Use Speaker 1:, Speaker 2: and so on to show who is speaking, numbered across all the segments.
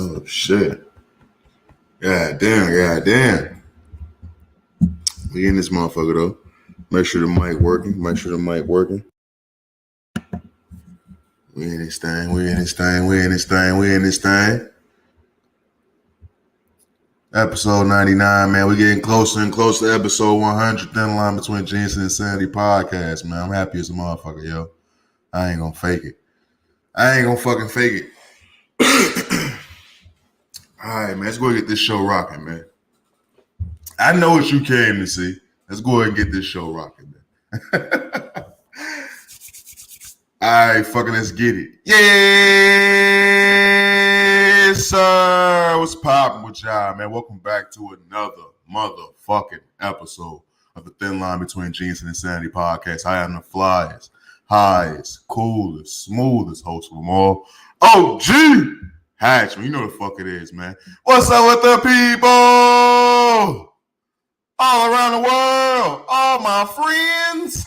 Speaker 1: Oh shit. God damn. We in this motherfucker though. Make sure the mic working. We in this thing. Episode 99, man. We're getting closer and closer to episode 100. Thin line between genius and insanity podcast, man. I'm happy as a motherfucker, yo. I ain't gonna fake it. I ain't gonna fucking fake it. All right, man. Let's go get this show rocking, man. I know what you came to see. Let's go ahead and get this show rocking, man. All right, fucking let's get it. Yes, sir. What's poppin' with y'all, man? Welcome back to another motherfucking episode of the Thin Line Between Genius and Insanity podcast. I am the flyest, highest, coolest, smoothest host of them all. OG Hatchman. You know the fuck it is, man. What's up with the people? All around the world, all my friends.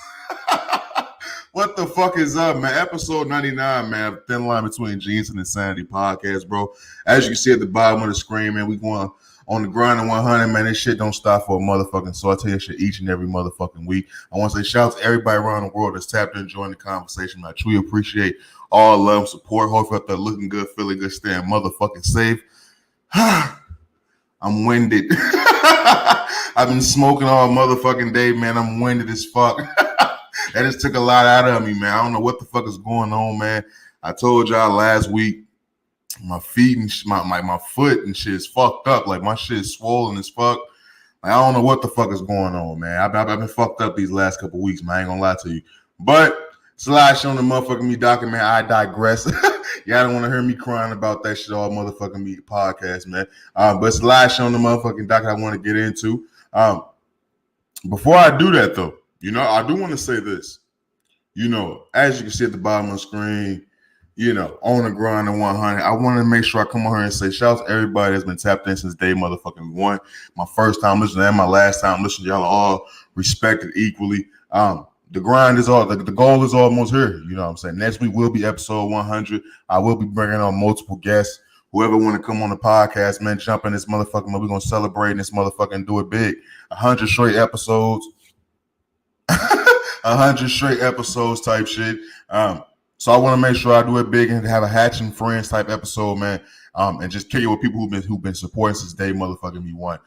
Speaker 1: What the fuck is up, man? Episode 99, man. Thin Line Between Genius and Insanity podcast, bro. As you can see at the bottom of the screen, man, we going on the grind of 100, man. This shit don't stop for a motherfucking so I tell you shit each and every motherfucking week. I want to say shout out to everybody around the world that's tapped in, joining the conversation. I truly appreciate all love and support. Hopefully out there looking good, feeling good, staying motherfucking safe. I'm winded. I've been smoking all motherfucking day, man. I'm winded as fuck. That just took a lot out of me, man. I don't know what the fuck is going on, man. I told y'all last week, my feet and my foot and shit is fucked up. Like my shit is swollen as fuck. Like, I don't know what the fuck is going on, man. I've been fucked up these last couple weeks, man. I ain't gonna lie to you. But it's a lot showing the motherfucking me document. Man. I digress. Y'all don't want to hear me crying about that shit all motherfucking me podcast, man. But it's a lot showing the motherfucking doc I want to get into. Before I do that, though, you know, I do want to say this. You know, as you can see at the bottom of the screen, you know, on the grind of 100, I want to make sure I come on here and say shout out to everybody that's been tapped in since day motherfucking one. My first time listening and my last time listening. Y'all are all respected equally. The grind is all, the goal is almost here. You know what I'm saying? Next week will be episode 100. I will be bringing on multiple guests. Whoever want to come on the podcast, man, jump in this motherfucking, we're going to celebrate this motherfucking and do it big. 100 straight episodes. 100 straight episodes type shit. So I want to make sure I do it big and have a Hatching Friends type episode, man. And just kick it with people who've been supporting since day motherfucking me one.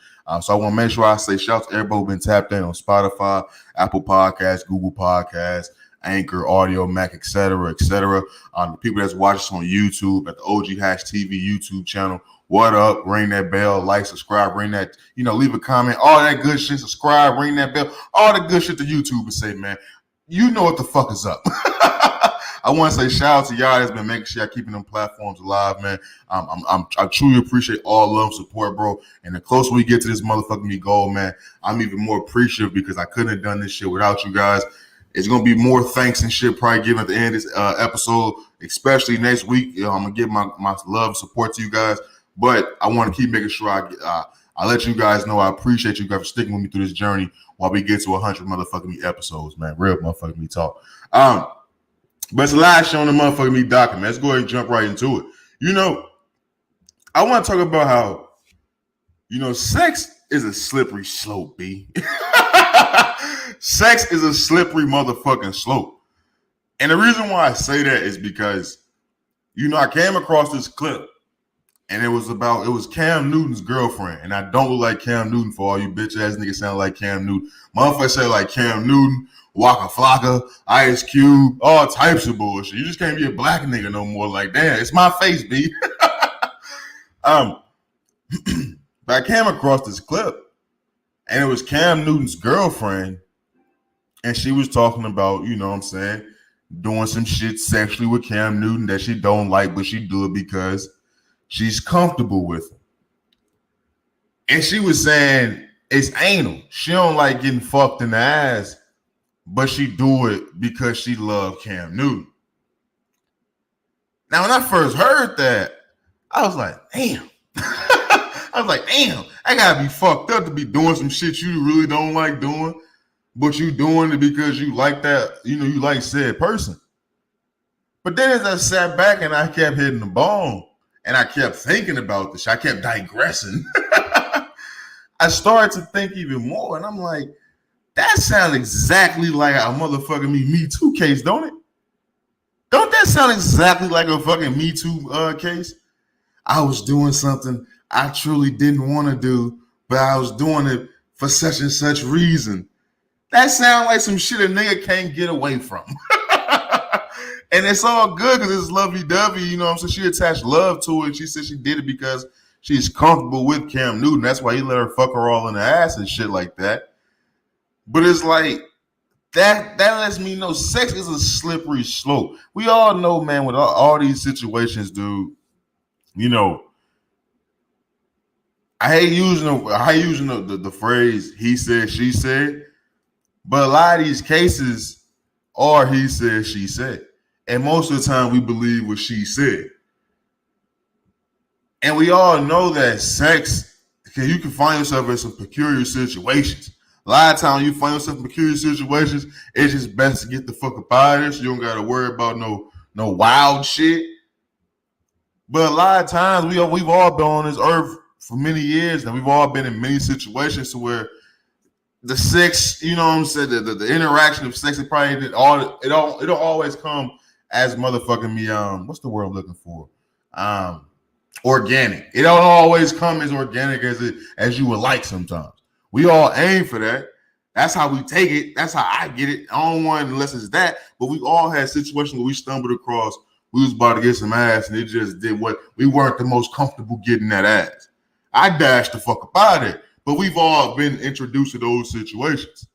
Speaker 1: So I want to make sure I say shout out to everybody who's been tapped in on Spotify, Apple Podcasts, Google Podcasts, Anchor, Audio, Mac, etc. The people that's watching us on YouTube at the OG Hash TV YouTube channel. What up? Ring that bell, like, subscribe, ring that, leave a comment, all that good shit, subscribe, ring that bell, all the good shit to YouTube and say, man, you know what the fuck is up. I want to say shout out to y'all that's been making sure y'all keeping them platforms alive, man. I truly appreciate all love and support, bro. And the closer we get to this motherfucking goal, man, I'm even more appreciative because I couldn't have done this shit without you guys. It's going to be more thanks and shit probably given at the end of this episode, especially next week. I'm going to give my love and support to you guys. But I want to keep making sure I let you guys know I appreciate you guys for sticking with me through this journey while we get to 100 motherfucking me episodes, man. Real motherfucking me talk. But it's a lot showing the motherfucking me document. Let's go ahead and jump right into it. I want to talk about how, sex is a slippery slope, B. Sex is a slippery motherfucking slope. And the reason why I say that is because, I came across this clip. And it was Cam Newton's girlfriend. And I don't look like Cam Newton for all you bitch ass niggas sound like Cam Newton. Motherfuckers say like Cam Newton, Waka Flocka, Ice Cube, all types of bullshit. You just can't be a black nigga no more. Like, damn, it's my face, B. But I came across this clip. And it was Cam Newton's girlfriend. And she was talking about, doing some shit sexually with Cam Newton that she don't like, but she do it because she's comfortable with him. And she was saying it's anal. She don't like getting fucked in the ass, but she do it because she loved Cam Newton. Now, when I first heard that, I was like, damn. I gotta be fucked up to be doing some shit you really don't like doing, but you doing it because you like that, you like said person. But then as I sat back and I kept hitting the bone, and I kept thinking about this. I kept digressing. I started to think even more, and I'm like, that sounds exactly like a motherfucking Me Too case, don't it? Don't that sound exactly like a fucking Me Too case? I was doing something I truly didn't want to do, but I was doing it for such and such reason. That sounds like some shit a nigga can't get away from. And it's all good because it's lovey-dovey, you know what I'm saying? She attached love to it. She said she did it because she's comfortable with Cam Newton. That's why he let her fuck her all in the ass and shit like that. But it's like, that lets me know sex is a slippery slope. We all know, man, with all these situations, dude, you know, I hate using the phrase he said, she said, but a lot of these cases are he said, she said. And most of the time we believe what she said. And we all know that sex, you can find yourself in some peculiar situations. A lot of times you find yourself in peculiar situations, it's just best to get the fuck up out of there so you don't got to worry about no wild shit. But a lot of times we've all been on this earth for many years, and we've all been in many situations to where the sex, you know what I'm saying, the interaction of sex, it don't always come as motherfucking me, what's the word I'm looking for? Organic. It don't always come as organic as you would like sometimes. We all aim for that. That's how we take it. That's how I get it. I don't want it unless it's that. But we all had situations where we stumbled across. We was about to get some ass, and it just did what we weren't the most comfortable getting that ass. I dashed the fuck up out of it. But we've all been introduced to those situations.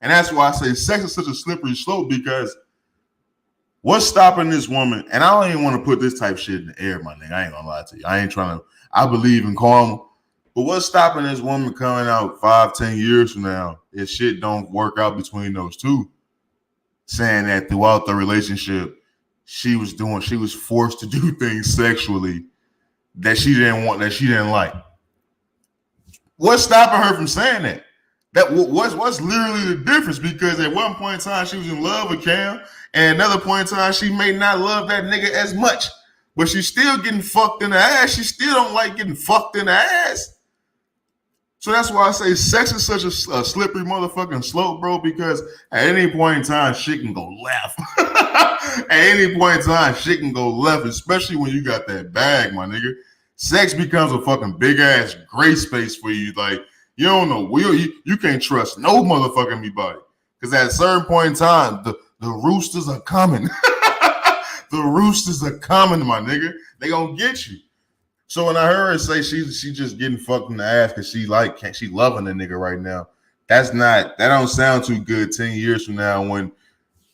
Speaker 1: And that's why I say sex is such a slippery slope, because what's stopping this woman? And I don't even want to put this type of shit in the air, my nigga. I ain't gonna lie to you. I ain't trying to, I believe in karma. But what's stopping this woman coming out 5-10 years from now if shit don't work out between those two? Saying that throughout the relationship, she was forced to do things sexually that she didn't want, that she didn't like. What's stopping her from saying that? What's literally the difference? Because at one point in time, she was in love with Cam, and another point in time, she may not love that nigga as much, but she's still getting fucked in the ass. She still don't like getting fucked in the ass. So that's why I say sex is such a slippery motherfucking slope, bro, because at any point in time, shit can go left. At any point in time, shit can go left, especially when you got that bag, my nigga. Sex becomes a fucking big-ass gray space for you. Like, you don't know. You can't trust no motherfucking anybody. Because at a certain point in time, the roosters are coming. The roosters are coming, my nigga. They gonna get you. So when I heard her say she just getting fucked in the ass because she loving the nigga right now, that don't sound too good 10 years from now when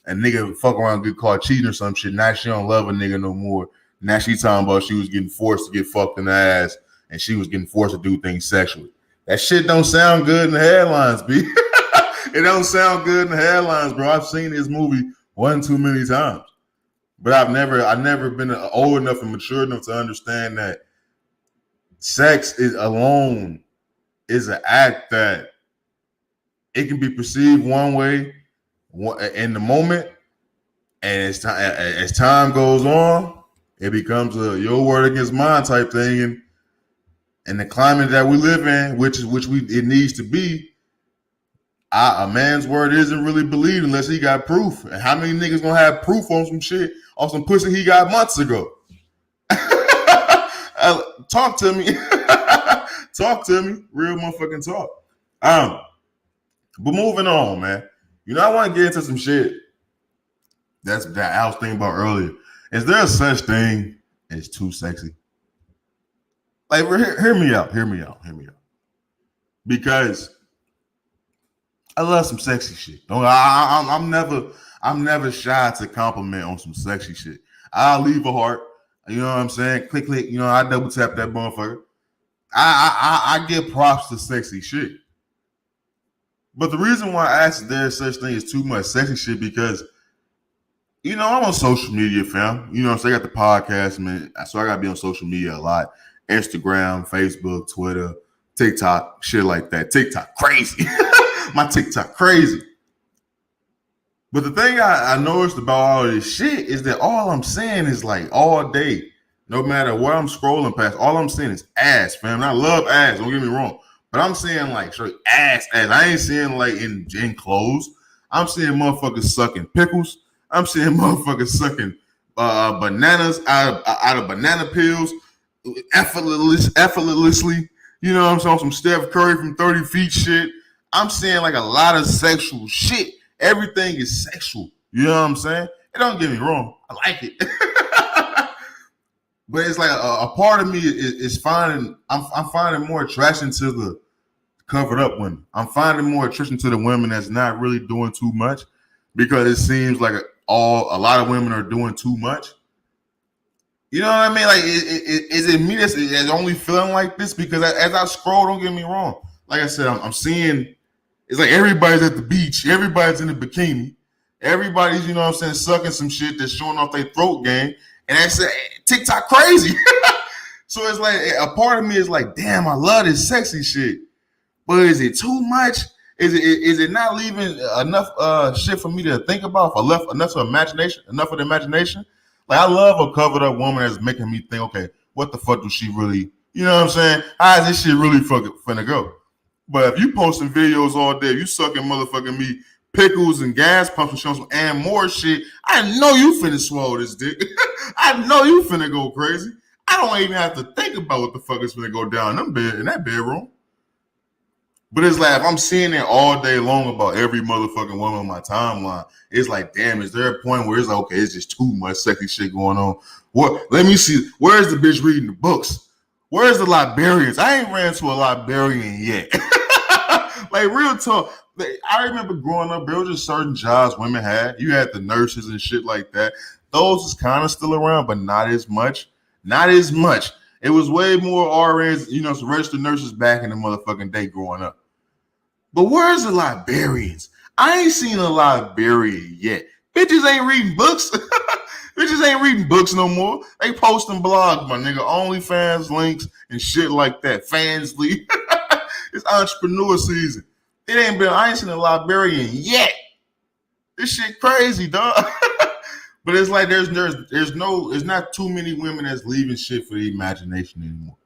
Speaker 1: a nigga fuck around get caught cheating or some shit. Now she don't love a nigga no more. Now she talking about she was getting forced to get fucked in the ass and she was getting forced to do things sexually. That shit don't sound good in the headlines, B. It don't sound good in the headlines, bro. I've seen this movie one too many times. But I've never been old enough and mature enough to understand that sex alone is an act that it can be perceived one way in the moment, and as time goes on, it becomes a your word against mine type thing, and the climate that we live in, it needs to be, a man's word isn't really believed unless he got proof. And how many niggas gonna have proof on some shit, on some pussy he got months ago? Talk to me. Talk to me. Real motherfucking talk. But moving on, man. You know, I want to get into some shit that I was thinking about earlier. Is there a such thing as too sexy? Like, hear me out. Because I love some sexy shit. I'm never shy to compliment on some sexy shit. I'll leave a heart. You know what I'm saying? Click. You know, I double tap that motherfucker. I give props to sexy shit. But the reason why I asked if there's such thing as too much sexy shit, because, you know, I'm on social media, fam. You know, so I got the podcast, man. So I got to be on social media a lot. Instagram, Facebook, Twitter, TikTok, shit like that. TikTok, crazy. My TikTok, crazy. But the thing I noticed about all this shit is that all I'm saying is like all day, No matter what I'm scrolling past, all I'm seeing is ass, fam. And I love ass, don't get me wrong. But I'm seeing like straight ass. I ain't seeing like in clothes. I'm seeing motherfuckers sucking pickles. I'm seeing motherfuckers sucking bananas out of banana peels effortlessly. You know what I'm saying? Some Steph Curry from 30 feet shit. I'm seeing like a lot of sexual shit. Everything is sexual. You know what I'm saying? And don't get me wrong. I like it. But it's like a part of me is finding, I'm finding more attraction to the covered up women. I'm finding more attraction to the women that's not really doing too much, because it seems like a lot of women are doing too much. You know what I mean? Like, is it me that's only feeling like this? Because as I scroll, don't get me wrong. Like I said, I'm seeing, it's like everybody's at the beach. Everybody's in a bikini. Everybody's, you know what I'm saying, sucking some shit that's showing off their throat game. And that's TikTok crazy. So it's like, a part of me is like, damn, I love this sexy shit. But is it too much? Is it not leaving enough shit for me to think about? For enough of the imagination? Like, I love a covered up woman that's making me think, okay, what the fuck does she really, you know what I'm saying? How is this shit really fucking finna go? But if you posting videos all day, you sucking motherfucking me pickles and gas pumps and showing some and more shit, I know you finna swallow this dick. I know you finna go crazy. I don't even have to think about what the fuck is finna go down in that bedroom. But it's like, if I'm seeing it all day long about every motherfucking woman on my timeline, it's like, damn, is there a point where it's like, okay, it's just too much sexy shit going on? What? Let me see. Where's the bitch reading the books? Where's the librarians? I ain't ran to a librarian yet. Like, real talk. I remember growing up, there was just certain jobs women had. You had the nurses and shit like that. Those is kind of still around, but not as much. Not as much. It was way more RNs, you know, some registered nurses back in the motherfucking day growing up. But where's the librarians? I ain't seen a librarian yet. Bitches ain't reading books. Bitches ain't reading books no more. They posting blogs, my nigga. OnlyFans links and shit like that. Fansly. It's entrepreneur season. I ain't seen a librarian yet. This shit crazy, dog. But it's like there's not too many women that's leaving shit for the imagination anymore.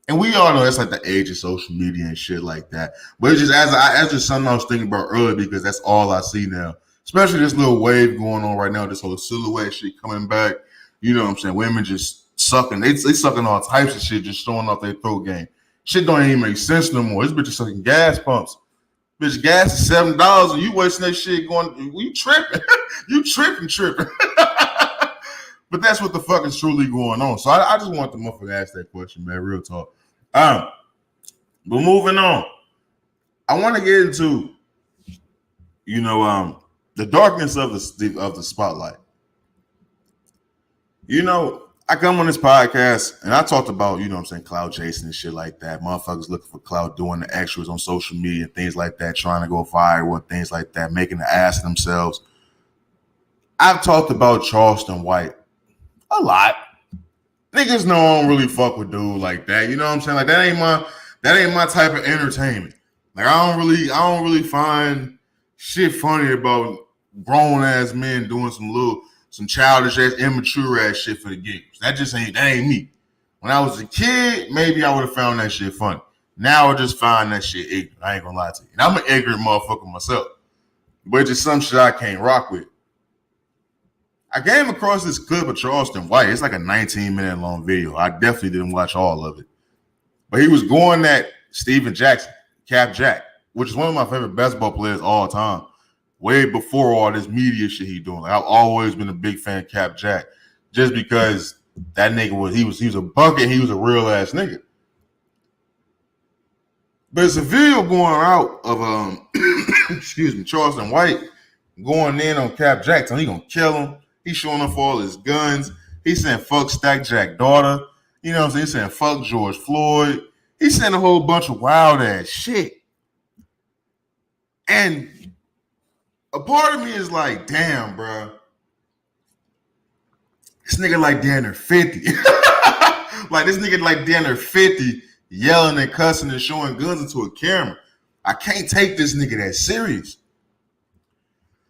Speaker 1: And we all know that's like the age of social media and shit like that. But it's just as just something I was thinking about earlier, because that's all I see now. Especially this little wave going on right now, this whole silhouette shit coming back. You know what I'm saying? Women just sucking. They sucking all types of shit, just showing off their throat game. Shit don't even make sense no more. This bitch is sucking gas pumps. Bitch, gas is $7 and you wasting that shit going, you tripping. You tripping. But that's what the fuck is truly going on. So I just want the motherfucker to ask that question, man. Real talk. But moving on. I want to get into, you know, the darkness of the spotlight. You know, I come on this podcast and I talked about, you know what I'm saying, cloud chasing and shit like that. Motherfuckers looking for clout, doing the extras on social media and things like that, trying to go viral and things like that, making the ass of themselves. I've talked about Charleston White a lot. Niggas know I don't really fuck with dude like that. You know what I'm saying? Like, that ain't my type of entertainment. Like, I don't really find shit funny about grown ass men doing some childish ass, immature ass shit for the gigs. That ain't me. When I was a kid, maybe I would have found that shit funny. Now I just find that shit ignorant. I ain't gonna lie to you. And I'm an ignorant motherfucker myself. But it's just some shit I can't rock with. I came across this clip of Charleston White. It's like a 19-minute long video. I definitely didn't watch all of it. But he was going at Steven Jackson, Cap Jack, which is one of my favorite basketball players all time. Way before all this media shit he doing. Like, I've always been a big fan of Cap Jack, just because that nigga was a bucket. He was a real ass nigga. But it's a video going out of Charleston White going in on Cap Jack, so he gonna kill him. He's showing off all his guns. He's saying fuck Stack Jack daughter. You know what I'm saying? He's saying fuck George Floyd. He's saying a whole bunch of wild ass shit. And a part of me is like, damn, bro. This nigga like damn near 50. Like, this nigga like damn near 50, yelling and cussing and showing guns into a camera. I can't take this nigga that serious.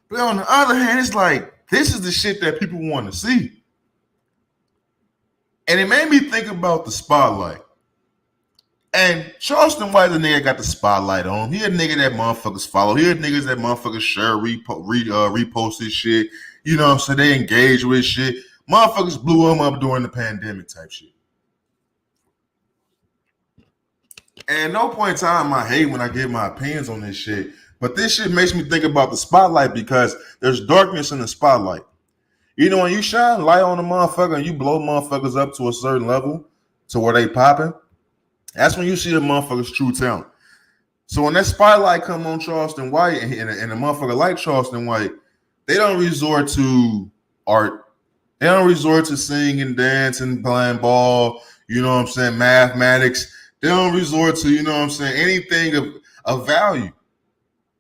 Speaker 1: But on the other hand, it's like, this is the shit that people want to see. And it made me think about the spotlight. And Charleston White, the nigga got the spotlight on him. He a nigga that motherfuckers follow. He a niggas that motherfuckers share, repost his shit. You know, so they engage with shit. Motherfuckers blew him up during the pandemic type shit. And no point in time I hate when I give my opinions on this shit. But this shit makes me think about the spotlight because there's darkness in the spotlight. You know, when you shine light on a motherfucker and you blow motherfuckers up to a certain level to where they popping, that's when you see the motherfucker's true talent. So when that spotlight come on Charleston White and a motherfucker like Charleston White, they don't resort to art. They don't resort to singing, dancing, playing ball, you know what I'm saying, mathematics. They don't resort to, you know what I'm saying, anything of value.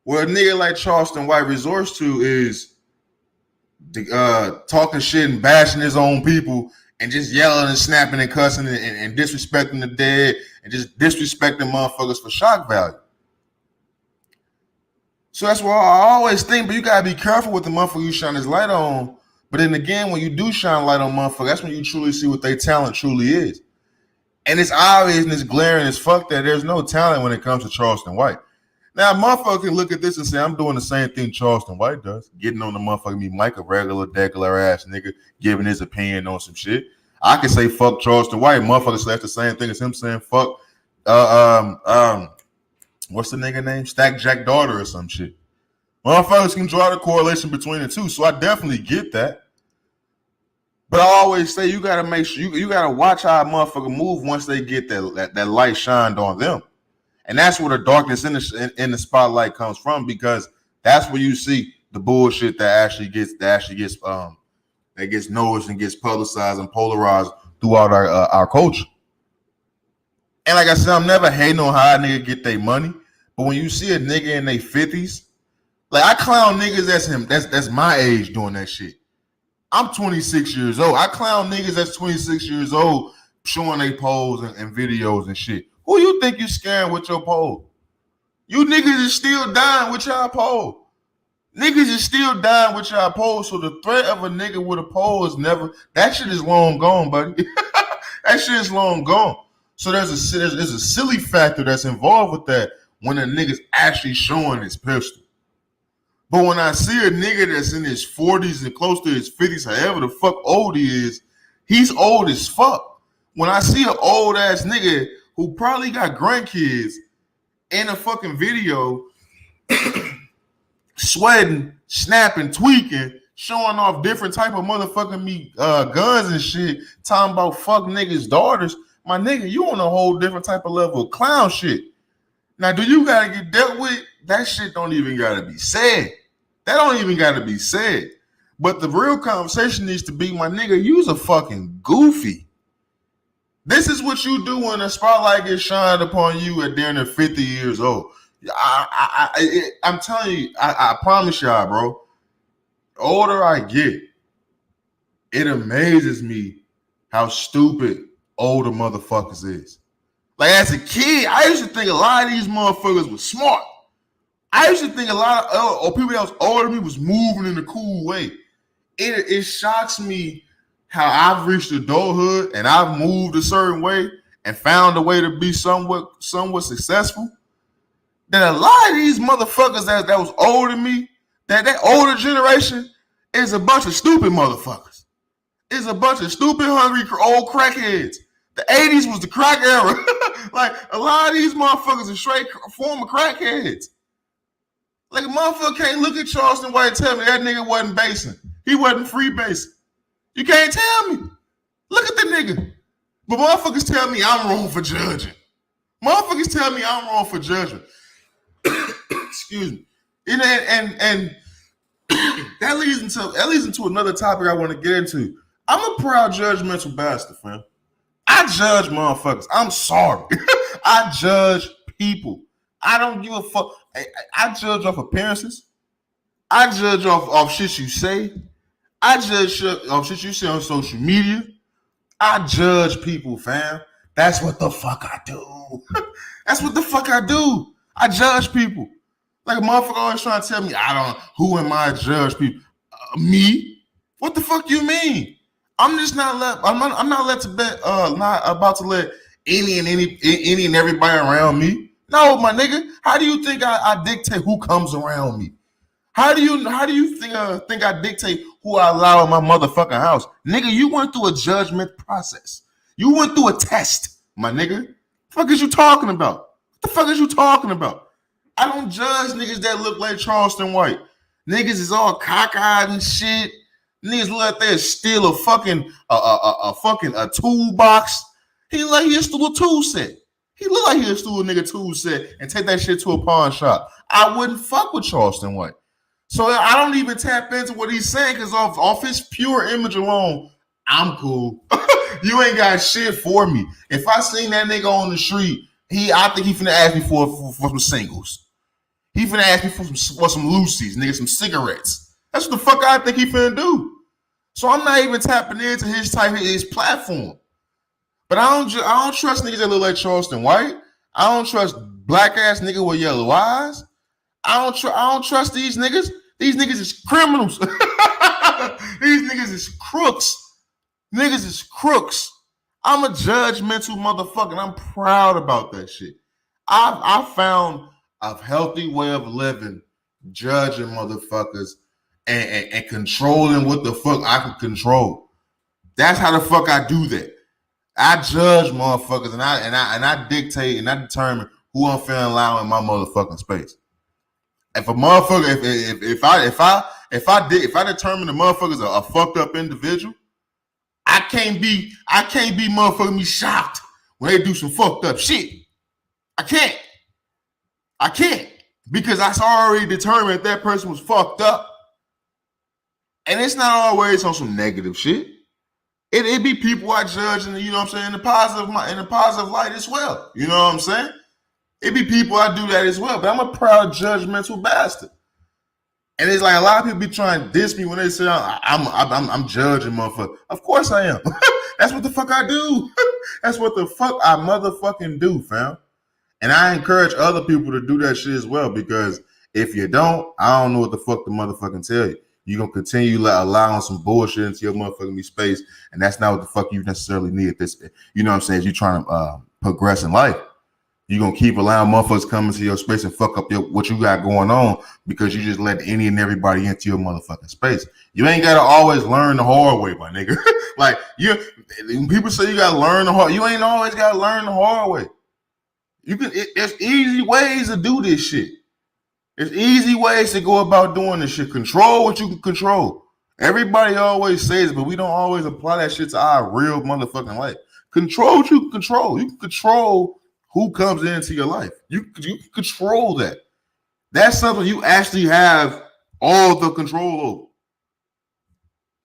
Speaker 1: What a nigga like Charleston White resorts to is talking shit and bashing his own people and just yelling and snapping and cussing and disrespecting the dead and just disrespecting motherfuckers for shock value. So that's why I always think, but you gotta be careful with the motherfucker you shine his light on. But then again, when you do shine light on motherfucker, that's when you truly see what their talent truly is. And it's obvious and it's glaring as fuck that there's no talent when it comes to Charleston White. Now, motherfucker can look at this and say, I'm doing the same thing Charleston White does. Getting on the motherfucker me Mike, a regular, degular ass nigga, giving his opinion on some shit. I can say fuck Charleston White. Motherfucker say that's the same thing as him saying fuck what's the nigga name? Stack Jack Daughter or some shit. Motherfuckers can draw the correlation between the two. So I definitely get that. But I always say you gotta make sure you gotta watch how a motherfucker move once they get that light shined on them. And that's where the darkness in the spotlight comes from, because that's where you see the bullshit that actually gets noticed and gets publicized and polarized throughout our culture. And like I said, I'm never hating on how a nigga get their money, but when you see a nigga in their 50s, like I clown niggas that's my age doing that shit. I'm 26 years old. I clown niggas that's 26 years old showing they pose and videos and shit. Who you think you scaring with your pole? You niggas is still dying with y'all pole. Niggas is still dying with y'all pole. So the threat of a nigga with a pole is never, that shit is long gone, buddy. That shit is long gone. So there's a silly factor that's involved with that when a nigga's actually showing his pistol. But when I see a nigga that's in his 40s and close to his 50s, however the fuck old he is, he's old as fuck. When I see an old ass nigga who probably got grandkids in a fucking video sweating, snapping, tweaking, showing off different type of motherfucking guns and shit, talking about fuck niggas' daughters, my nigga, you on a whole different type of level of clown shit. Now, do you gotta get dealt with? That shit don't even gotta be said. That don't even gotta be said. But the real conversation needs to be, my nigga, you's a fucking goofy. This is what you do when a spotlight gets shined upon you at damn near 50 years old. I'm telling you, I promise y'all, bro, the older I get, it amazes me how stupid older motherfuckers is. Like as a kid, I used to think a lot of these motherfuckers was smart. I used to think a lot of people that was older than me was moving in a cool way. It shocks me how I've reached adulthood and I've moved a certain way and found a way to be somewhat successful. That a lot of these motherfuckers that was older than me, that older generation is a bunch of stupid motherfuckers. It's a bunch of stupid, hungry, old crackheads. The 80s was the crack era. Like a lot of these motherfuckers are straight former crackheads. Like a motherfucker can't look at Charleston White and tell me that nigga wasn't basing. He wasn't free basing. You can't tell me. Look at the nigga. But motherfuckers tell me I'm wrong for judging. Motherfuckers tell me I'm wrong for judging. Excuse me. And that leads into another topic I want to get into. I'm a proud judgmental bastard, fam. I judge motherfuckers. I'm sorry. I judge people. I don't give a fuck. I judge off appearances. I judge off shit you say. I judge off shit you say on social media. I judge people, fam. That's what the fuck I do. That's what the fuck I do. I judge people. Like a motherfucker always trying to tell me, who am I to judge people? Me? What the fuck you mean? I'm just not let. I'm not let to bet. Not about to let any and everybody around me. No, my nigga. How do you think I dictate who comes around me? How do you think I dictate who I allow in my motherfucking house? Nigga, you went through a judgment process. You went through a test, my nigga. The fuck is you talking about? What the fuck is you talking about? I don't judge niggas that look like Charleston White. Niggas is all cockeyed and shit. Niggas look like they steal a fucking a toolbox. He look like he stole a tool set. He look like he stole a nigga tool set and take that shit to a pawn shop. I wouldn't fuck with Charleston White. So I don't even tap into what he's saying because off his pure image alone, I'm cool. You ain't got shit for me. If I seen that nigga on the street, I think he finna ask me for some singles. He finna ask me for some Lucy's, nigga, some cigarettes. That's what the fuck I think he finna do. So I'm not even tapping into his platform. But I don't trust niggas that look like Charleston White. I don't trust black ass nigga with yellow eyes. I don't trust these niggas. These niggas is criminals. These niggas is crooks. Niggas is crooks. I'm a judgmental motherfucker, and I'm proud about that shit. I found a healthy way of living, judging motherfuckers and controlling what the fuck I can control. That's how the fuck I do that. I judge motherfuckers and I dictate and I determine who I'm finna allow in my motherfucking space. If a motherfucker, if I determine the motherfucker's a fucked up individual, I can't be motherfucking me shocked when they do some fucked up shit. I can't because I already determined that person was fucked up, and it's not always on some negative shit. It be people I judge, and you know what I'm saying, in the positive light as well. You know what I'm saying? It be people I do that as well, but I'm a proud judgmental bastard. And it's like a lot of people be trying to diss me when they say I'm judging motherfucker. Of course I am. That's what the fuck I do. That's what the fuck I motherfucking do, fam. And I encourage other people to do that shit as well, because if you don't, I don't know what the fuck the motherfucking tell you. You're going to continue allowing some bullshit into your motherfucking space, and that's not what the fuck you necessarily need at this. You know what I'm saying? As you're trying to progress in life. You're going to keep allowing motherfuckers come into your space and fuck up what you got going on because you just let any and everybody into your motherfucking space. You ain't got to always learn the hard way, my nigga. Like, when people say you got to learn the hard, you ain't always got to learn the hard way. There's easy ways to do this shit. There's easy ways to go about doing this shit. Control what you can control. Everybody always says it, but we don't always apply that shit to our real motherfucking life. Control what you can control. You can control who comes into your life. You can control that. That's something you actually have all the control over.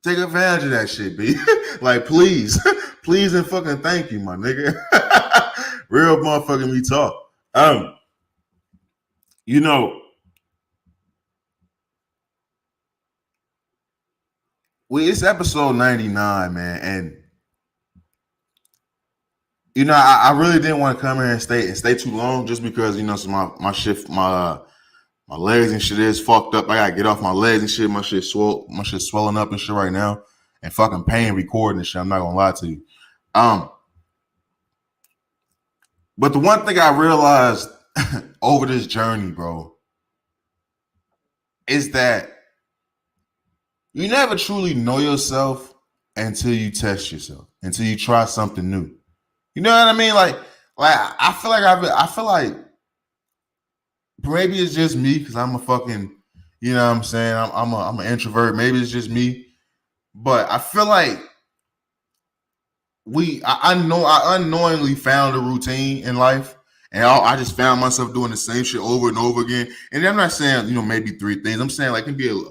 Speaker 1: Take advantage of that shit, B. Like, please and fucking thank you, my nigga. Real motherfucking me talk. You know, it's episode 99, man, and you know, I really didn't want to come here and stay too long, just because, you know, so my legs and shit is fucked up. I gotta get off my legs and shit. My shit's swelling up and shit right now, and fucking pain recording and shit. I'm not gonna lie to you. But the one thing I realized over this journey, bro, is that you never truly know yourself until you test yourself, until you try something new. You know what I mean? Like I feel like maybe it's just me because I'm a fucking, you know what I'm saying? I'm an introvert. Maybe it's just me, but I feel like I unknowingly found a routine in life, and I just found myself doing the same shit over and over again. And I'm not saying, you know, maybe 3 things. I'm saying like it can be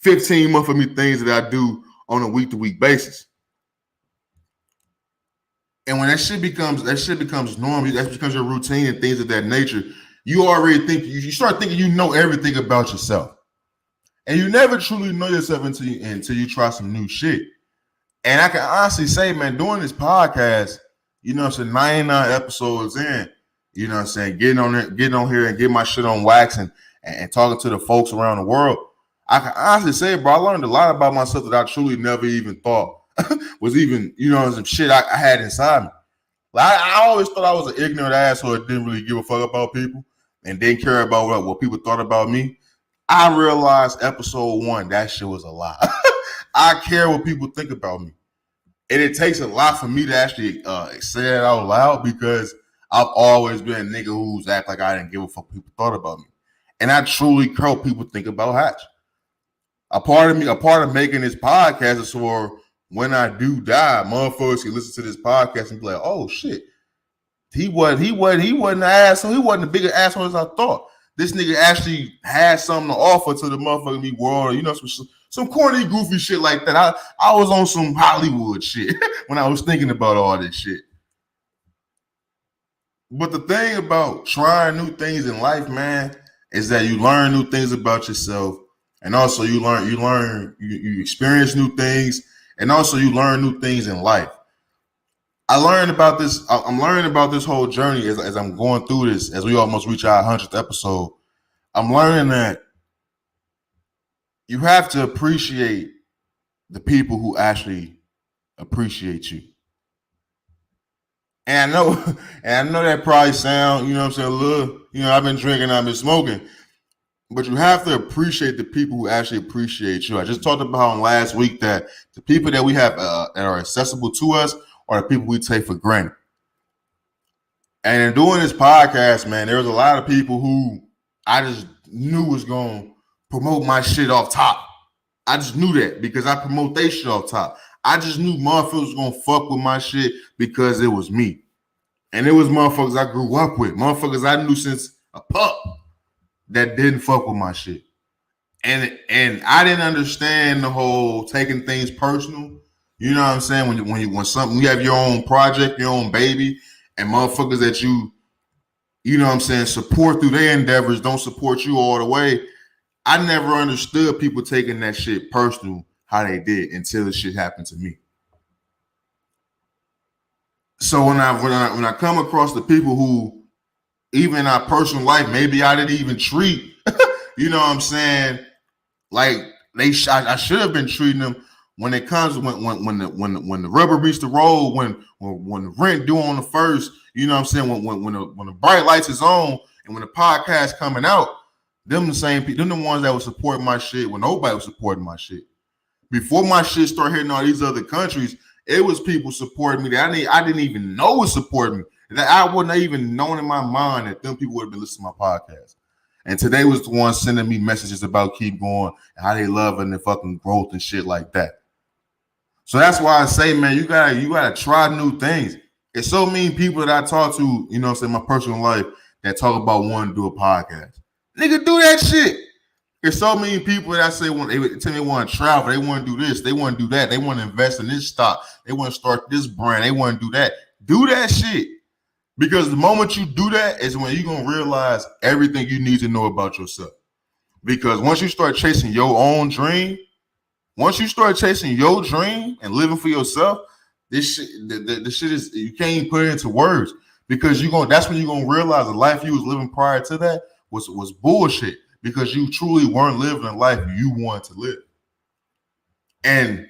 Speaker 1: 15 month of me things that I do on a week-to-week basis. And when that shit becomes normal, that becomes your routine and things of that nature, you already think, you start thinking you know everything about yourself. And you never truly know yourself until you try some new shit. And I can honestly say, man, doing this podcast, you know what I'm saying, 99 episodes in, you know what I'm saying, getting on here and getting my shit on wax and talking to the folks around the world, I can honestly say, bro, I learned a lot about myself that I truly never even thought was even, some shit I had inside me. Like I always thought I was an ignorant asshole that didn't really give a fuck about people and didn't care about what people thought about me. I realized episode 1, that shit was a lie. I care what people think about me. And it takes a lot for me to actually say it out loud because I've always been a nigga who's act like I didn't give a fuck what people thought about me. And I truly care what people think about Hatch. A part of making this podcast is for when I do die, motherfuckers can listen to this podcast and be like, oh shit, he wasn't an asshole. He wasn't a bigger asshole as I thought. This nigga actually had something to offer to the motherfucking world, some corny, goofy shit like that. I was on some Hollywood shit when I was thinking about all this shit. But the thing about trying new things in life, man, is that you learn new things about yourself, and also you experience new things, and also you learn new things in life. I'm learning about this whole journey as I'm going through this, as we almost reach our 100th episode. I'm learning that you have to appreciate the people who actually appreciate you. And I know that probably sound, a little, I've been drinking, I've been smoking. But you have to appreciate the people who actually appreciate you. I just talked about last week that the people that we have that are accessible to us are the people we take for granted. And in doing this podcast, man, there was a lot of people who I just knew was going to promote my shit off top. I just knew that because I promote their shit off top. I just knew motherfuckers was going to fuck with my shit because it was me. And it was motherfuckers I grew up with. Motherfuckers I knew since a pup that didn't fuck with my shit. And I didn't understand the whole taking things personal. You know what I'm saying? When you have your own project, your own baby, and motherfuckers that support through their endeavors don't support you all the way. I never understood people taking that shit personal how they did until the shit happened to me. So when I come across the people who, even in our personal life, maybe I didn't even treat, you know what I'm saying? Like I should have been treating them when it comes when the rubber meets the road, when the rent due on the first, you know what I'm saying? When the bright lights is on and when the podcast coming out, them the same people, them the ones that would support my shit when nobody was supporting my shit. Before my shit started hitting all these other countries, it was people supporting me that I didn't even know was supporting me. That I wouldn't have even known in my mind that them people would have been listening to my podcast. And today was the one sending me messages about keep going and how they loving the fucking growth and shit like that. So that's why I say, man, you gotta try new things. It's so many people that I talk to, you know what I'm saying, my personal life that talk about wanting to do a podcast. Nigga, do that shit. There's so many people that I say they want to travel, they want to do this, they want to do that, they want to invest in this stock, they want to start this brand, they want to do that. Do that shit. Because the moment you do that is when you're going to realize everything you need to know about yourself. Because once you start chasing your own dream, once you start chasing your dream and living for yourself, this shit, the shit is, you can't even put it into words. Because that's when you're going to realize the life you was living prior to that was bullshit. Because you truly weren't living the life you wanted to live. And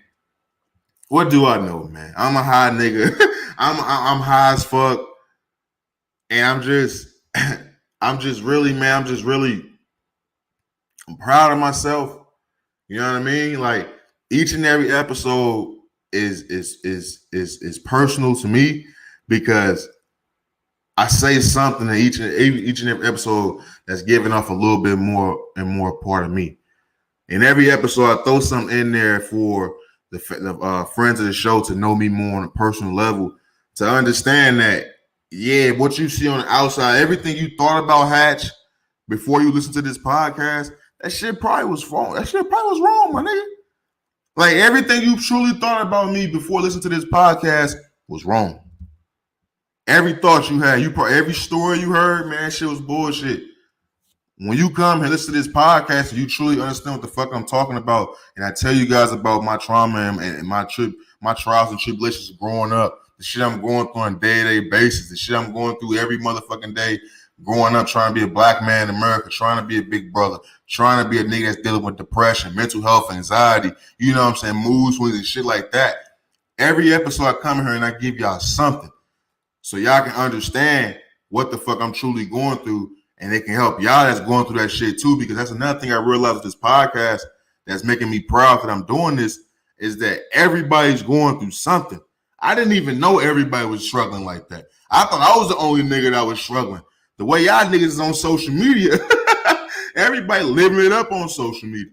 Speaker 1: what do I know, man? I'm a high nigga. I'm high as fuck. And I'm proud of myself. You know what I mean? Like each and every episode is personal to me because I say something in each and every episode that's giving off a little bit more and more part of me. In every episode, I throw something in there for the friends of the show to know me more on a personal level, to understand that, yeah, what you see on the outside, everything you thought about Hatch before you listen to this podcast, that shit probably was wrong. That shit probably was wrong, my nigga. Like everything you truly thought about me before listening to this podcast was wrong. Every thought you had, every story you heard, man, shit was bullshit. When you come and listen to this podcast and you truly understand what the fuck I'm talking about, and I tell you guys about my trauma and my trials and tribulations growing up, the shit I'm going through on a day-to-day basis, the shit I'm going through every motherfucking day, growing up, trying to be a black man in America, trying to be a big brother, trying to be a nigga that's dealing with depression, mental health, anxiety, you know what I'm saying, mood swings and shit like that. Every episode I come here and I give y'all something so y'all can understand what the fuck I'm truly going through, and it can help y'all that's going through that shit too, because that's another thing I realized with this podcast that's making me proud that I'm doing this is that everybody's going through something. I didn't even know everybody was struggling like that. I thought I was the only nigga that was struggling. The way y'all niggas is on social media, everybody living it up on social media.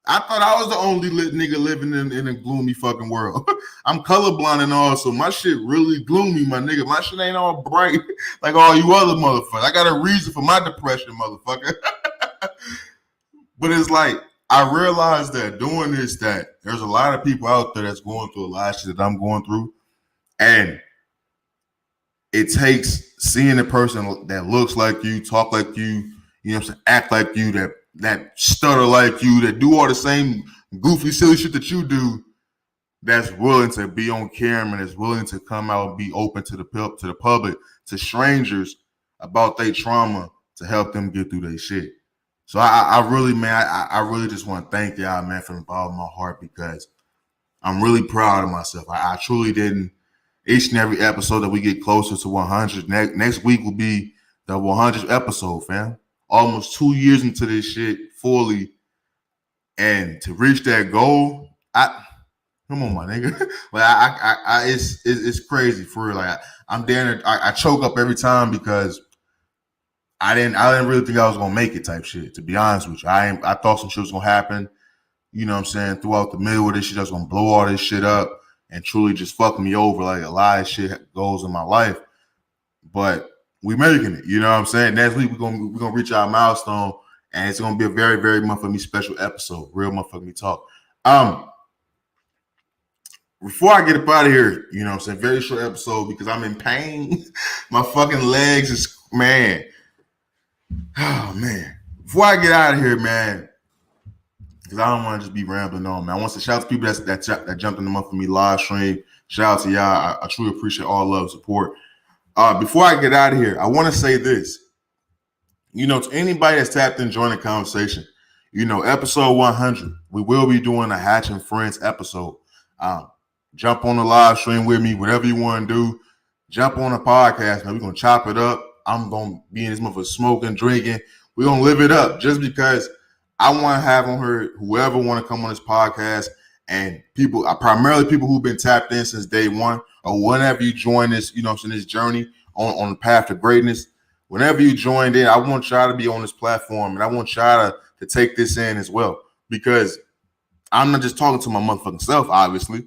Speaker 1: I thought I was the only nigga living in a gloomy fucking world. I'm colorblind and all, so my shit really gloomy, my nigga. My shit ain't all bright like all you other motherfuckers. I got a reason for my depression, motherfucker. But it's like, I realized that doing this, that there's a lot of people out there that's going through a lot of shit that I'm going through. And it takes seeing a person that looks like you, talk like you, you know what I'm saying, act like you, that stutter like you, that do all the same goofy, silly shit that you do, that's willing to be on camera, that's willing to come out and be open to the public, to strangers about their trauma, to help them get through their shit. So I really, man, I really just want to thank y'all, man, from the bottom of my heart, because I'm really proud of myself. I truly didn't. Each and every episode that we get closer to 100, next week will be the 100th episode, fam. Almost 2 years into this shit fully, and to reach that goal, come on, my nigga. Like it's crazy for real. Like I'm there, I choke up every time because I didn't really think I was gonna make it type shit. To be honest with you, I thought some shit was gonna happen. You know what I'm saying? Throughout the middle of this shit, I was gonna blow all this shit up and truly just fuck me over like a lot of shit goes in my life. But we making it, you know what I'm saying? Next week we're gonna reach our milestone, and it's gonna be a very, very motherfucking me special episode. Real motherfucking me talk. Before I get up out of here, you know what I'm saying? Very short episode because I'm in pain. My fucking legs is, man. Oh man. Before I get out of here, man, because I don't want to just be rambling on, man. I want to shout out to people that jumped in the month for me live stream. Shout out to y'all. I truly appreciate all love and support. Before I get out of here, I want to say this. You know, to anybody that's tapped in, join the conversation. You know, episode 100, we will be doing a Hatch and Friends episode. Jump on the live stream with me, whatever you want to do. Jump on the podcast, man. We're going to chop it up. I'm going to be in this motherfucker smoking, drinking. We're going to live it up just because I want to have on her whoever want to come on this podcast, and people, primarily people who've been tapped in since day one, or whenever you join this, you know what I'm saying, this journey on the path to greatness. Whenever you joined in, I want y'all to be on this platform, and I want y'all to take this in as well, because I'm not just talking to my motherfucking self, obviously.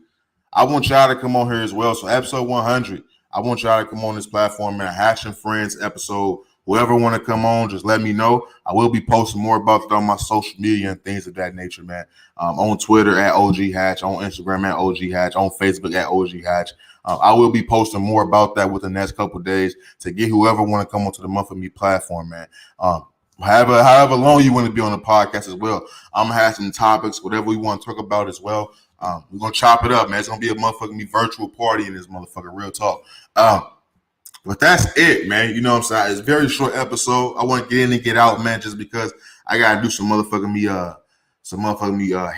Speaker 1: I want y'all to come on here as well. So episode 100, I want y'all to come on this platform, man. Hatch and Friends episode. Whoever want to come on, just let me know. I will be posting more about it on my social media and things of that nature, man. On Twitter at OG Hatch, on Instagram at OG Hatch, on Facebook at OG Hatch. I will be posting more about that within the next couple of days to get whoever want to come onto the Month of Me platform, man. However long you want to be on the podcast as well. I'm going to have some topics, whatever we want to talk about as well. We're going to chop it up, man. It's going to be a motherfucking me virtual party in this motherfucker, real talk. But that's it, man. You know what I'm saying? It's a very short episode. I want to get in and get out, man, just because I got to do some motherfucking me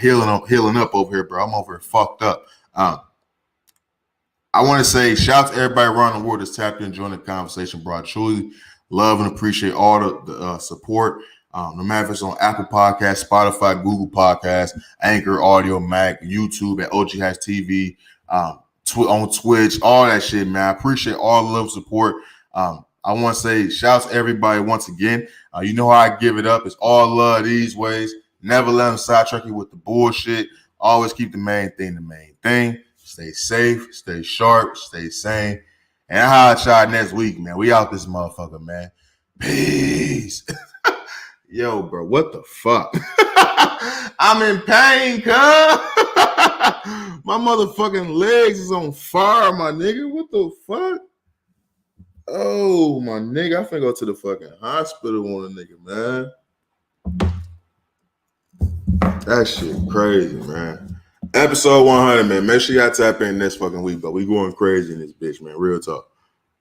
Speaker 1: healing up over here, bro. I'm over here fucked up. I want to say shout out to everybody around the world that's tapped in, joining the conversation, bro. I truly love and appreciate all the support. No matter if it's on Apple Podcasts, Spotify, Google Podcasts, Anchor, Audio, Mac, YouTube at OG Hatch TV, on Twitch, all that shit, man. I appreciate all the love and support. I want to say shout out to everybody once again. You know how I give it up. It's all love these ways. Never let them sidetrack you with the bullshit. Always keep the main thing the main thing. Stay safe, stay sharp, stay sane. And I'll holler at y'all next week, man. We out this motherfucker, man. Peace. Yo, bro, what the fuck? I'm in pain, cuz. My motherfucking legs is on fire, my nigga. What the fuck? Oh, my nigga. I finna go to the fucking hospital on a nigga, man. That shit crazy, man. Episode 100, man. Make sure y'all tap in this fucking week, but we going crazy in this bitch, man. Real talk.